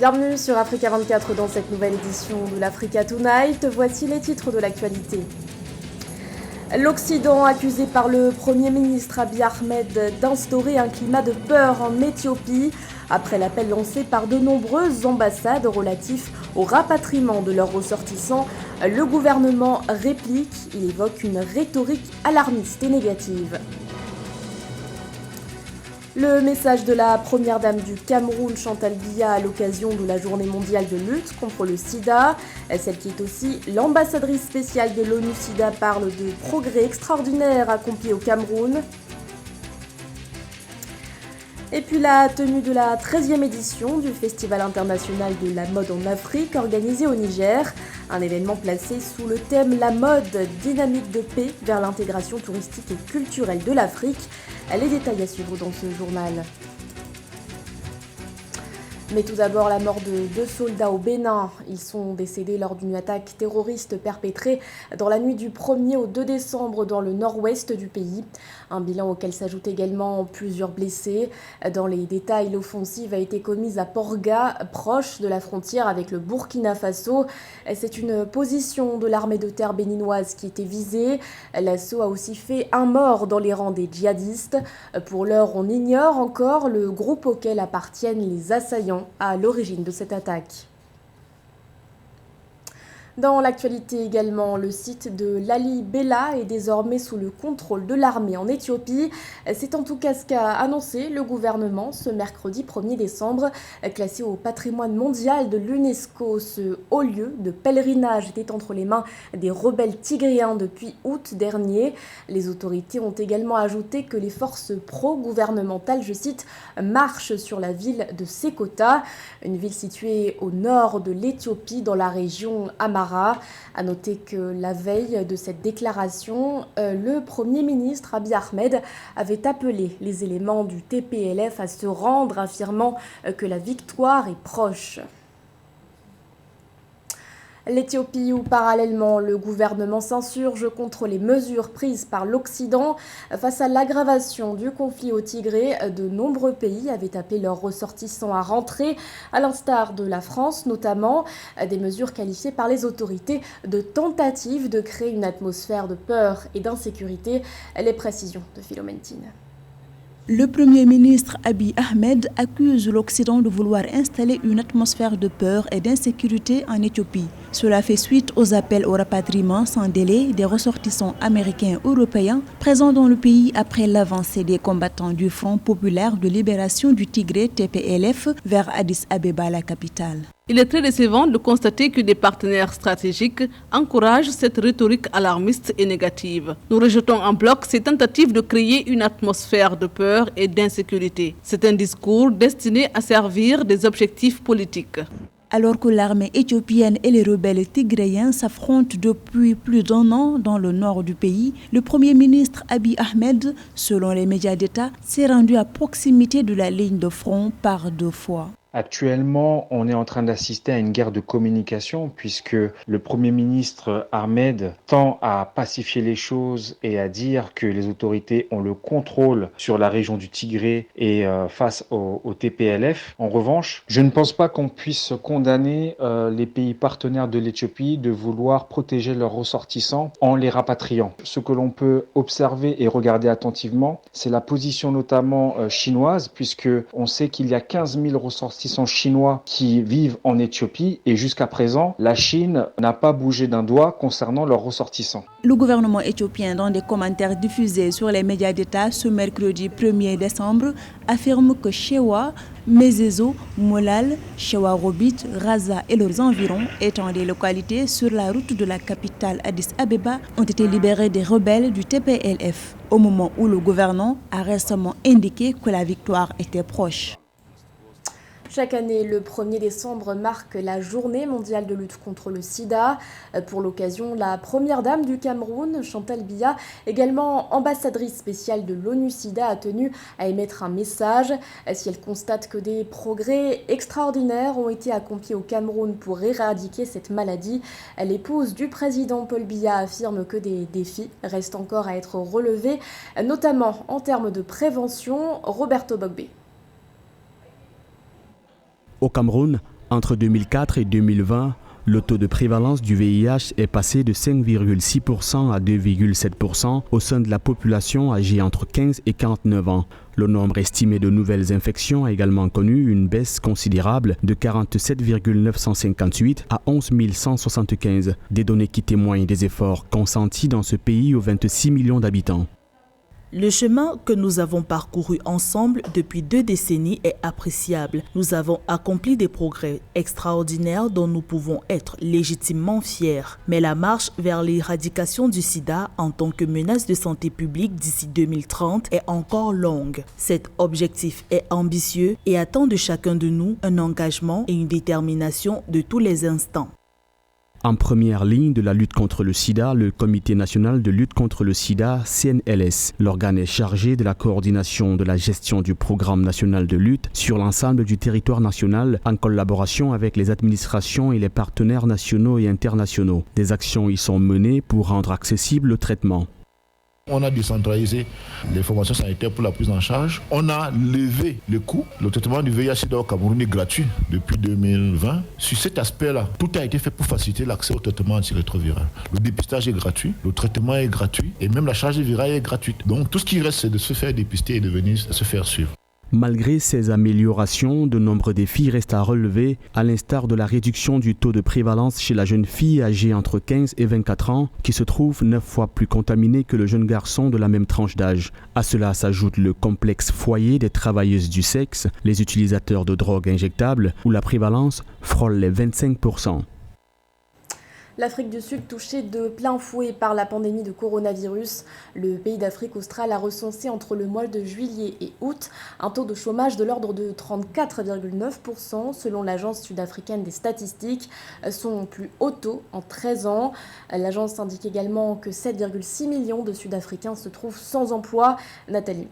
Bienvenue sur Africa 24 dans cette nouvelle édition de l'Africa Tonight. Voici les titres de l'actualité. L'Occident accusé par le Premier ministre Abiy Ahmed d'instaurer un climat de peur en Éthiopie après l'appel lancé par de nombreuses ambassades relatifs au rapatriement de leurs ressortissants. Le gouvernement réplique, il évoque une rhétorique alarmiste et négative. Le message de la première dame du Cameroun, Chantal Biya, à l'occasion de la journée mondiale de lutte contre le sida. Celle qui est aussi l'ambassadrice spéciale de l'ONU-SIDA parle de progrès extraordinaires accomplis au Cameroun. Et puis la tenue de la 13e édition du Festival international de la mode en Afrique organisé au Niger. Un événement placé sous le thème « La mode, dynamique de paix vers l'intégration touristique et culturelle de l'Afrique ». Les détails à suivre dans ce journal. Mais tout d'abord, la mort de 2 soldats au Bénin. Ils sont décédés lors d'une attaque terroriste perpétrée dans la nuit du 1er au 2 décembre dans le nord-ouest du pays. Un bilan auquel s'ajoutent également plusieurs blessés. Dans les détails, l'offensive a été commise à Porga, proche de la frontière avec le Burkina Faso. C'est une position de l'armée de terre béninoise qui était visée. L'assaut a aussi fait un mort dans les rangs des djihadistes. Pour l'heure, on ignore encore le groupe auquel appartiennent les assaillants à l'origine de cette attaque. Dans l'actualité également, le site de Lalibela est désormais sous le contrôle de l'armée en Éthiopie. C'est en tout cas ce qu'a annoncé le gouvernement ce mercredi 1er décembre. Classé au patrimoine mondial de l'UNESCO, ce haut lieu de pèlerinage était entre les mains des rebelles tigréens depuis août dernier. Les autorités ont également ajouté que les forces pro-gouvernementales, je cite, marchent sur la ville de Sekota, une ville située au nord de l'Éthiopie dans la région Amara. A noter que la veille de cette déclaration, le Premier ministre Abiy Ahmed avait appelé les éléments du TPLF à se rendre, affirmant que la victoire est proche. L'Éthiopie, où parallèlement le gouvernement s'insurge contre les mesures prises par l'Occident face à l'aggravation du conflit au Tigré, de nombreux pays avaient appelé leurs ressortissants à rentrer, à l'instar de la France notamment, des mesures qualifiées par les autorités de tentatives de créer une atmosphère de peur et d'insécurité. Les précisions de Philomentine. Le Premier ministre Abiy Ahmed accuse l'Occident de vouloir installer une atmosphère de peur et d'insécurité en Éthiopie. Cela fait suite aux appels au rapatriement sans délai des ressortissants américains et européens présents dans le pays après l'avancée des combattants du Front populaire de libération du Tigré TPLF vers Addis Abeba, la capitale. Il est très décevant de constater que des partenaires stratégiques encouragent cette rhétorique alarmiste et négative. Nous rejetons en bloc ces tentatives de créer une atmosphère de peur et d'insécurité. C'est un discours destiné à servir des objectifs politiques. Alors que l'armée éthiopienne et les rebelles tigréens s'affrontent depuis plus d'1 an dans le nord du pays, le Premier ministre Abiy Ahmed, selon les médias d'État, s'est rendu à proximité de la ligne de front par 2 fois. Actuellement, on est en train d'assister à une guerre de communication puisque le Premier ministre Ahmed tend à pacifier les choses et à dire que les autorités ont le contrôle sur la région du Tigré et face au TPLF. En revanche, je ne pense pas qu'on puisse condamner les pays partenaires de l'Éthiopie de vouloir protéger leurs ressortissants en les rapatriant. Ce que l'on peut observer et regarder attentivement, c'est la position notamment chinoise puisque on sait qu'il y a 15 000 ressortissants chinois qui vivent en Éthiopie et jusqu'à présent, la Chine n'a pas bougé d'un doigt concernant leurs ressortissants. Le gouvernement éthiopien, dans des commentaires diffusés sur les médias d'État ce mercredi 1er décembre, affirme que Shewa, Mezezo, Molal, Shewa Robit, Raza et leurs environs, étant des localités sur la route de la capitale Addis Abeba, ont été libérés des rebelles du TPLF, au moment où le gouvernement a récemment indiqué que la victoire était proche. Chaque année, le 1er décembre marque la journée mondiale de lutte contre le sida. Pour l'occasion, la première dame du Cameroun, Chantal Biya, également ambassadrice spéciale de l'ONU-SIDA, a tenu à émettre un message. Si elle constate que des progrès extraordinaires ont été accomplis au Cameroun pour éradiquer cette maladie, l'épouse du président Paul Biya affirme que des défis restent encore à être relevés, notamment en termes de prévention. Roberto Bogbe. Au Cameroun, Entre 2004 et 2020, le taux de prévalence du VIH est passé de 5,6% à 2,7% au sein de la population âgée entre 15 et 49 ans. Le nombre estimé de nouvelles infections a également connu une baisse considérable de 47,958 à 11 175, des données qui témoignent des efforts consentis dans ce pays aux 26 millions d'habitants. Le chemin que nous avons parcouru ensemble depuis 2 décennies est appréciable. Nous avons accompli des progrès extraordinaires dont nous pouvons être légitimement fiers. Mais la marche vers l'éradication du sida en tant que menace de santé publique d'ici 2030 est encore longue. Cet objectif est ambitieux et attend de chacun de nous un engagement et une détermination de tous les instants. En première ligne de la lutte contre le sida, le Comité national de lutte contre le sida, CNLS. L'organe est chargé de la coordination de la gestion du programme national de lutte sur l'ensemble du territoire national en collaboration avec les administrations et les partenaires nationaux et internationaux. Des actions y sont menées pour rendre accessible le traitement. On a décentralisé les formations sanitaires pour la prise en charge. On a levé le coût. Le traitement du VIH au Cameroun est gratuit depuis 2020. Sur cet aspect-là, tout a été fait pour faciliter l'accès au traitement antirétroviral. Le dépistage est gratuit, le traitement est gratuit et même la charge virale est gratuite. Donc tout ce qui reste, c'est de se faire dépister et de venir se faire suivre. Malgré ces améliorations, de nombreux défis restent à relever, à l'instar de la réduction du taux de prévalence chez la jeune fille âgée entre 15 et 24 ans, qui se trouve 9 fois plus contaminée que le jeune garçon de la même tranche d'âge. À cela s'ajoute le complexe foyer des travailleuses du sexe, les utilisateurs de drogues injectables, où la prévalence frôle les 25%. L'Afrique du Sud touchée de plein fouet par la pandémie de coronavirus. Le pays d'Afrique australe a recensé entre le mois de juillet et août un taux de chômage de l'ordre de 34,9% selon l'agence sud-africaine des statistiques, son plus haut taux en 13 ans. L'agence indique également que 7,6 millions de Sud-Africains se trouvent sans emploi. Nathalie.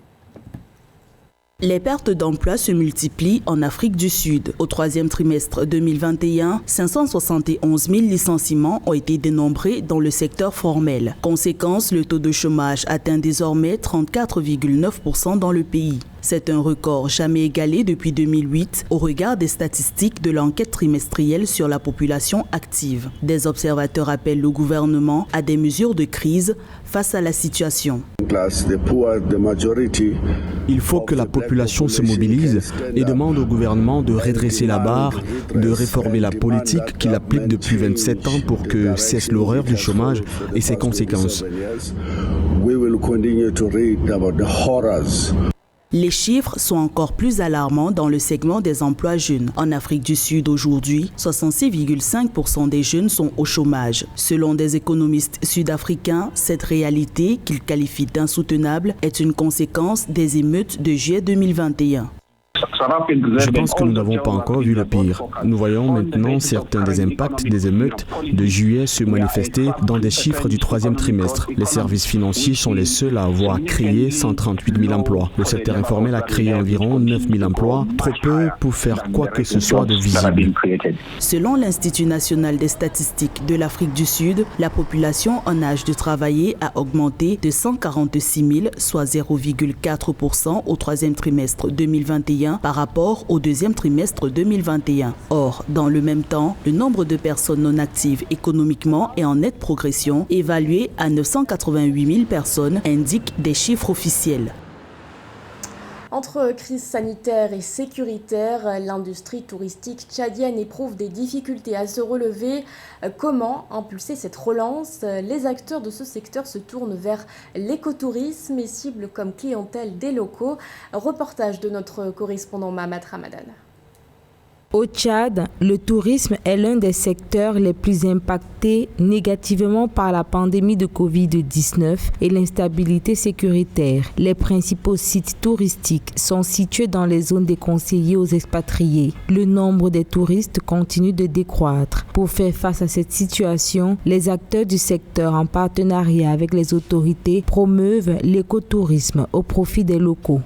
Les pertes d'emploi se multiplient en Afrique du Sud. Au 3e trimestre 2021, 571 000 licenciements ont été dénombrés dans le secteur formel. Conséquence, le taux de chômage atteint désormais 34,9% dans le pays. C'est un record jamais égalé depuis 2008 au regard des statistiques de l'enquête trimestrielle sur la population active. Des observateurs appellent le gouvernement à des mesures de crise face à la situation. Il faut que la population se mobilise et demande au gouvernement de redresser la barre, de réformer la politique qu'il applique depuis 27 ans pour que cesse l'horreur du chômage et ses conséquences. Les chiffres sont encore plus alarmants dans le segment des emplois jeunes. En Afrique du Sud aujourd'hui, 66,5% des jeunes sont au chômage. Selon des économistes sud-africains, cette réalité, qu'ils qualifient d'insoutenable, est une conséquence des émeutes de juillet 2021. Je pense que nous n'avons pas encore vu le pire. Nous voyons maintenant certains des impacts des émeutes de juillet se manifester dans des chiffres du 3e trimestre. Les services financiers sont les seuls à avoir créé 138 000 emplois. Le secteur informel a créé environ 9 000 emplois, trop peu pour faire quoi que ce soit de visible. Selon l'Institut national des statistiques de l'Afrique du Sud, la population en âge de travailler a augmenté de 146 000, soit 0,4% au 3e trimestre 2021 par rapport au 2e trimestre 2021. Or, dans le même temps, le nombre de personnes non actives économiquement est en nette progression, évalué à 988 000 personnes, indiquent des chiffres officiels. Entre crise sanitaire et sécuritaire, l'industrie touristique tchadienne éprouve des difficultés à se relever. Comment impulser cette relance? Les acteurs de ce secteur se tournent vers l'écotourisme et ciblent comme clientèle des locaux. Reportage de notre correspondant Mahamat Ramadan. Au Tchad, le tourisme est l'un des secteurs les plus impactés négativement par la pandémie de Covid-19 et l'instabilité sécuritaire. Les principaux sites touristiques sont situés dans les zones déconseillées aux expatriés. Le nombre des touristes continue de décroître. Pour faire face à cette situation, les acteurs du secteur, en partenariat avec les autorités, promeuvent l'écotourisme au profit des locaux.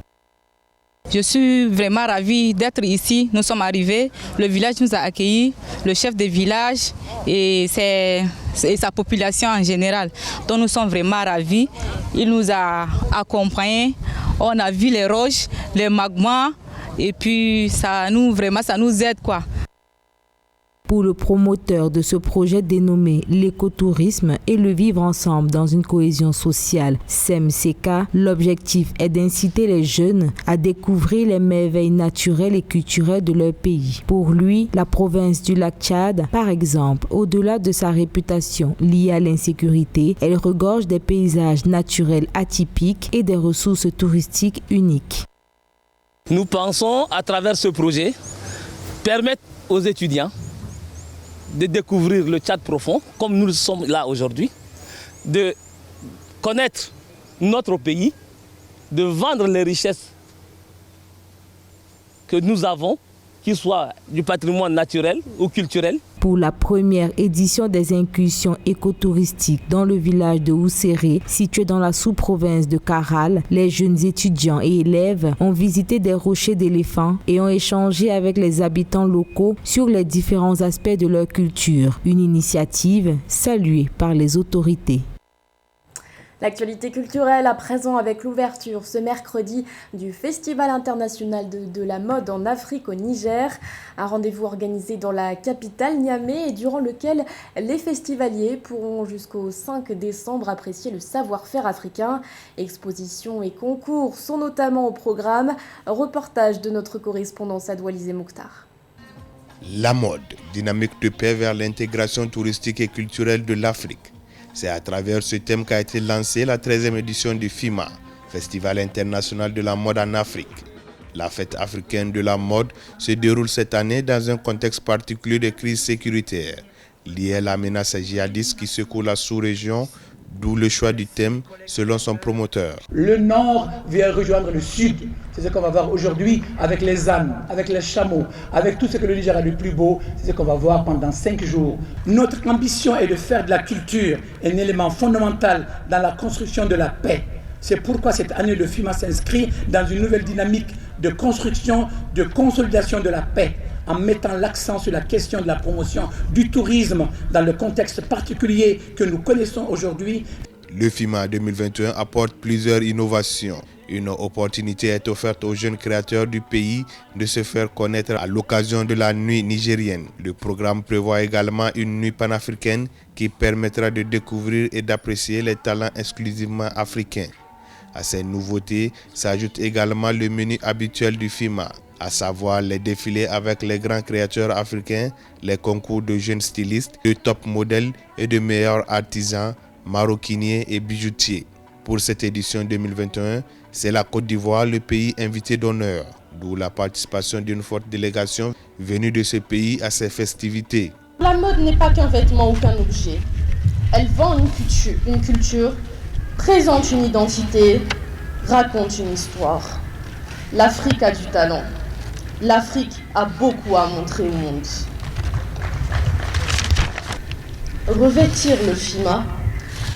Je suis vraiment ravie d'être ici. Nous sommes arrivés, le village nous a accueillis, le chef de village et sa population en général. Donc nous sommes vraiment ravis. Il nous a accompagnés, on a vu les roches, les magmas et puis ça nous aide quoi. Pour le promoteur de ce projet dénommé l'écotourisme et le vivre ensemble dans une cohésion sociale, Sem Seka, l'objectif est d'inciter les jeunes à découvrir les merveilles naturelles et culturelles de leur pays. Pour lui, la province du lac Tchad, par exemple, au-delà de sa réputation liée à l'insécurité, elle regorge des paysages naturels atypiques et des ressources touristiques uniques. Nous pensons, à travers ce projet, permettre aux étudiants de découvrir le Tchad profond, comme nous sommes là aujourd'hui, de connaître notre pays, de vendre les richesses que nous avons, qu'ils soient du patrimoine naturel ou culturel. Pour la première édition des incursions écotouristiques dans le village de Ousséré, situé dans la sous-province de Karal, les jeunes étudiants et élèves ont visité des rochers d'éléphants et ont échangé avec les habitants locaux sur les différents aspects de leur culture. Une initiative saluée par les autorités. L'actualité culturelle à présent avec l'ouverture ce mercredi du Festival international de la mode en Afrique au Niger. Un rendez-vous organisé dans la capitale Niamey et durant lequel les festivaliers pourront jusqu'au 5 décembre apprécier le savoir-faire africain. Expositions et concours sont notamment au programme. Reportage de notre correspondant Sadoualizé Mokhtar. La mode, dynamique de paix vers l'intégration touristique et culturelle de l'Afrique. C'est à travers ce thème qu'a été lancée la 13e édition du FIMA, Festival international de la mode en Afrique. La fête africaine de la mode se déroule cette année dans un contexte particulier de crise sécuritaire, liée à la menace djihadiste qui secoue la sous-région, d'où le choix du thème selon son promoteur. Le nord vient rejoindre le sud. C'est ce qu'on va voir aujourd'hui avec les ânes, avec les chameaux, avec tout ce que le Niger a de plus beau. C'est ce qu'on va voir pendant 5 jours. Notre ambition est de faire de la culture un élément fondamental dans la construction de la paix. C'est pourquoi cette année, le FIMA s'inscrit dans une nouvelle dynamique de construction, de consolidation de la paix, en mettant l'accent sur la question de la promotion du tourisme dans le contexte particulier que nous connaissons aujourd'hui. Le FIMA 2021 apporte plusieurs innovations. Une opportunité est offerte aux jeunes créateurs du pays de se faire connaître à l'occasion de la nuit nigérienne. Le programme prévoit également une nuit panafricaine qui permettra de découvrir et d'apprécier les talents exclusivement africains. À ces nouveautés s'ajoute également le menu habituel du FIMA, à savoir les défilés avec les grands créateurs africains, les concours de jeunes stylistes, de top modèles et de meilleurs artisans, maroquiniers et bijoutiers. Pour cette édition 2021, c'est la Côte d'Ivoire le pays invité d'honneur, d'où la participation d'une forte délégation venue de ce pays à ces festivités. La mode n'est pas qu'un vêtement ou qu'un objet. Elle vend une culture, présente une identité, raconte une histoire. L'Afrique a du talent. L'Afrique a beaucoup à montrer au monde. Revêtir le FIMA,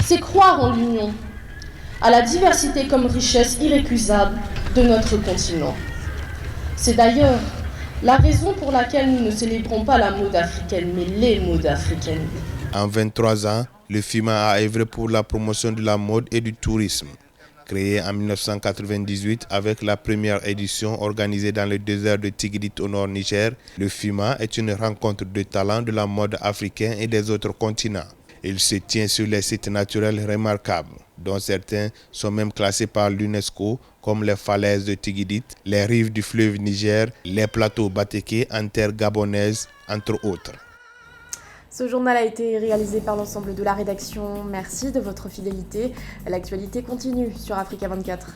c'est croire en l'union, à la diversité comme richesse irrécusable de notre continent. C'est d'ailleurs la raison pour laquelle nous ne célébrons pas la mode africaine, mais les modes africaines. En 23 ans, le FIMA a œuvré pour la promotion de la mode et du tourisme. Créé en 1998 avec la première édition organisée dans le désert de Tigrit au nord Niger, le FIMA est une rencontre de talents de la mode africaine et des autres continents. Il se tient sur les sites naturels remarquables, dont certains sont même classés par l'UNESCO, comme les falaises de Tigrit, les rives du fleuve Niger, les plateaux Batéké en terre gabonaise, entre autres. Ce journal a été réalisé par l'ensemble de la rédaction. Merci de votre fidélité. L'actualité continue sur Africa 24.